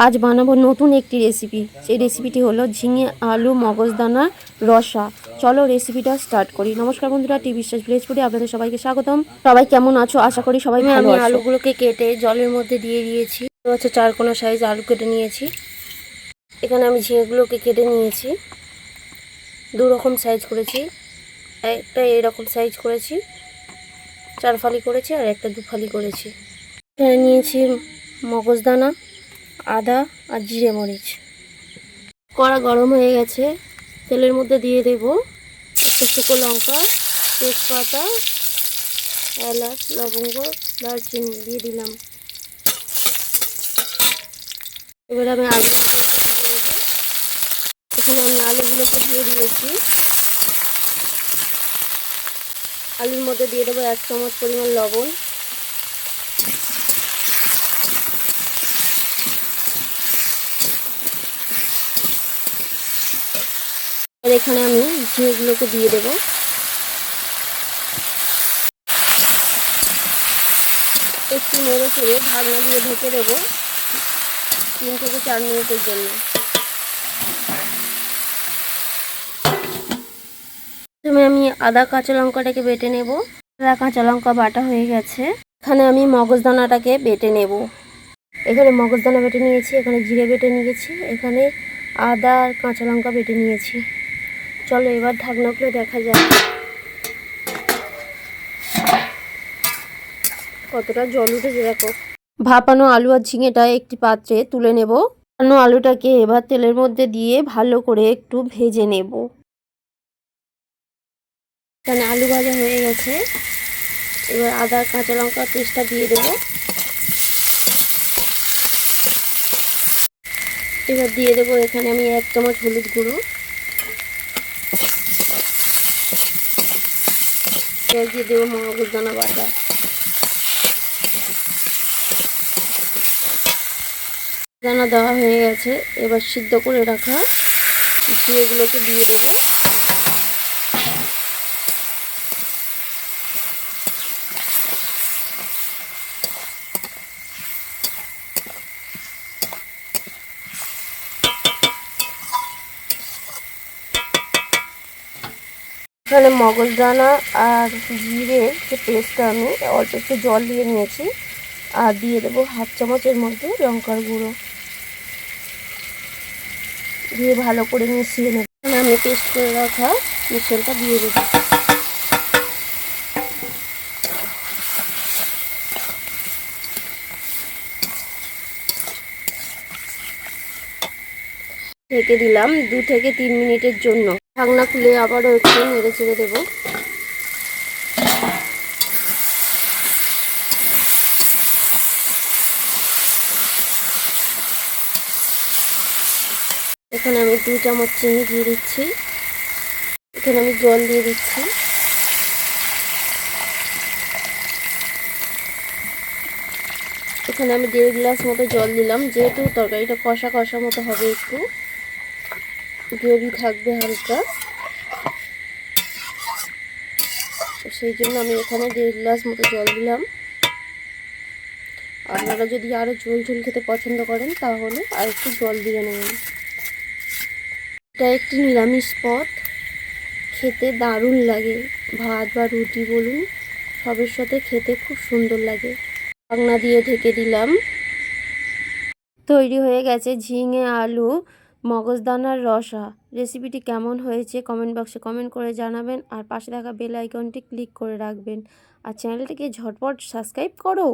আজ বানাবো নতুন একটি রেসিপি। সেই রেসিপিটি হলো ঝিঙে আলু মগজদানা রসা। চলো রেসিপিটা স্টার্ট করি। নমস্কার বন্ধুরা, টি বিশ্বাস ভিলেজ ফুডে আপনাদের সবাইকে স্বাগতম। সবাই কেমন আছো? আশা করি সবাই ভালো আছো। আলুগুলোকে কেটে জলের মধ্যে দিয়ে দিয়েছি। হচ্ছে 4 কোনা সাইজ আলু কেটে নিয়েছি। এখানে আমি ঝিঙেগুলোকে কেটে নিয়েছি, 2 রকম সাইজ করেছি। একটা এরকম সাইজ করেছি, 4 ফালি করেছি, আর একটা 2 ফালি করেছি। এখানে নিয়েছি মগজদানা, আদা আর জিরে মরিচ। কড়া গরম হয়ে গেছে, তেলের মধ্যে দিয়ে দেব একটা শুকনো লঙ্কা, তেজপাতা, এলাচ, লবঙ্গ, দারচিনি দিয়ে দিলাম। এবার আমি আলুগুলোকে দিয়ে দেবো। এখানে আমি আলুগুলোকে দিয়ে দিয়েছি। আলুর মধ্যে দিয়ে দেবো 1 চামচ পরিমাণ লবণ। আর এখানে আমি ঝিঙেগুলোকে দিয়ে দেবো। একটু নেড়ে চেড়ে ঢাকনা দিয়ে ঢেকে দেবো 3 থেকে 4 মিনিটের জন্য। প্রথমে আমি আদা কাঁচা লঙ্কাটাকে বেটে নেব। আদা কাঁচা লঙ্কা বাটা হয়ে গেছে। এখানে আমি মগজদানাটাকে বেটে নেব। এখানে মগজদানা বেটে নিয়েছি, এখানে জিরে বেটে নিয়েছি, এখানে আদা আর কাঁচা লঙ্কা বেটে নিয়েছি। চলো এবার ঢাকনা খুলে দেখা যাক কতটা জল উঠেছে। দেখো, ভাপানো আলু আর ঝিঙেটা একটি পাত্রে তুলে নেব। ভাপানো আলুটাকে এবার তেলের মধ্যে দিয়ে ভালো করে একটু ভেজে নেব। এখানে আলু ভাজা হয়ে গেছে। এবার আদা কাঁচা লঙ্কা পেস্টটা দিয়ে দেবো। এবার দিয়ে দেবো এখানে আমি 1 চামচ হলুদ গুঁড়ো। এবার দিয়ে দেবো মগজদানা বাটা। দানা দেওয়া হয়ে গেছে। এবার সিদ্ধ করে রাখা ঝিঙেগুলোকে দিয়ে দেবো। এখানে মগজদানা আর জিরের যে পেস্টটা আমি অল্প একটু জল দিয়ে নিয়েছি, আর দিয়ে দেবো 1/2 চামচের মধ্যে লঙ্কার গুঁড়ো দিয়ে ভালো করে মিশিয়ে নেব। আমি পেস্ট করে রাখা মিশ্রণটা দিয়ে দেবো। ঢেকে দিলাম 2 থেকে 3 মিনিটের জন্য। ঢাকনা খুলে আবারও একটু নেড়ে চেড়ে দেবো। এখানে আমি 2 চামচ চিনি দিয়ে দিচ্ছি। এখানে আমি জল দিয়ে দিচ্ছি। এখানে আমি 1.5 গ্লাস মতো জল দিলাম, যেহেতু তরকারিটা কষা কষা মতো হবে, একটু গ্রেভি থাকবে হালকা, সেই জন্য আমি এখানে 1.5 গ্লাস মতো জল দিলাম। আপনারা যদি আরও ঝোল ঝোল খেতে পছন্দ করেন তাহলে আর একটু জল দিয়ে নেবেন। এটা একটি নিরামিষ পদ, খেতে দারুণ লাগে। ভাত বা রুটি বলুন, সবের সাথে খেতে খুব সুন্দর লাগে। ঢাকনা দিয়ে ঢেকে দিলাম। তৈরি হয়ে গেছে ঝিঙে আলু মগজদানার রসা। রেসিপিটি কেমন হয়েছে কমেন্ট বক্সে কমেন্ট করে জানাবেন, আর পাশে থাকা বেল আইকনটি ক্লিক করে রাখবেন, আর চ্যানেলটিকে ঝটপট সাবস্ক্রাইব করো।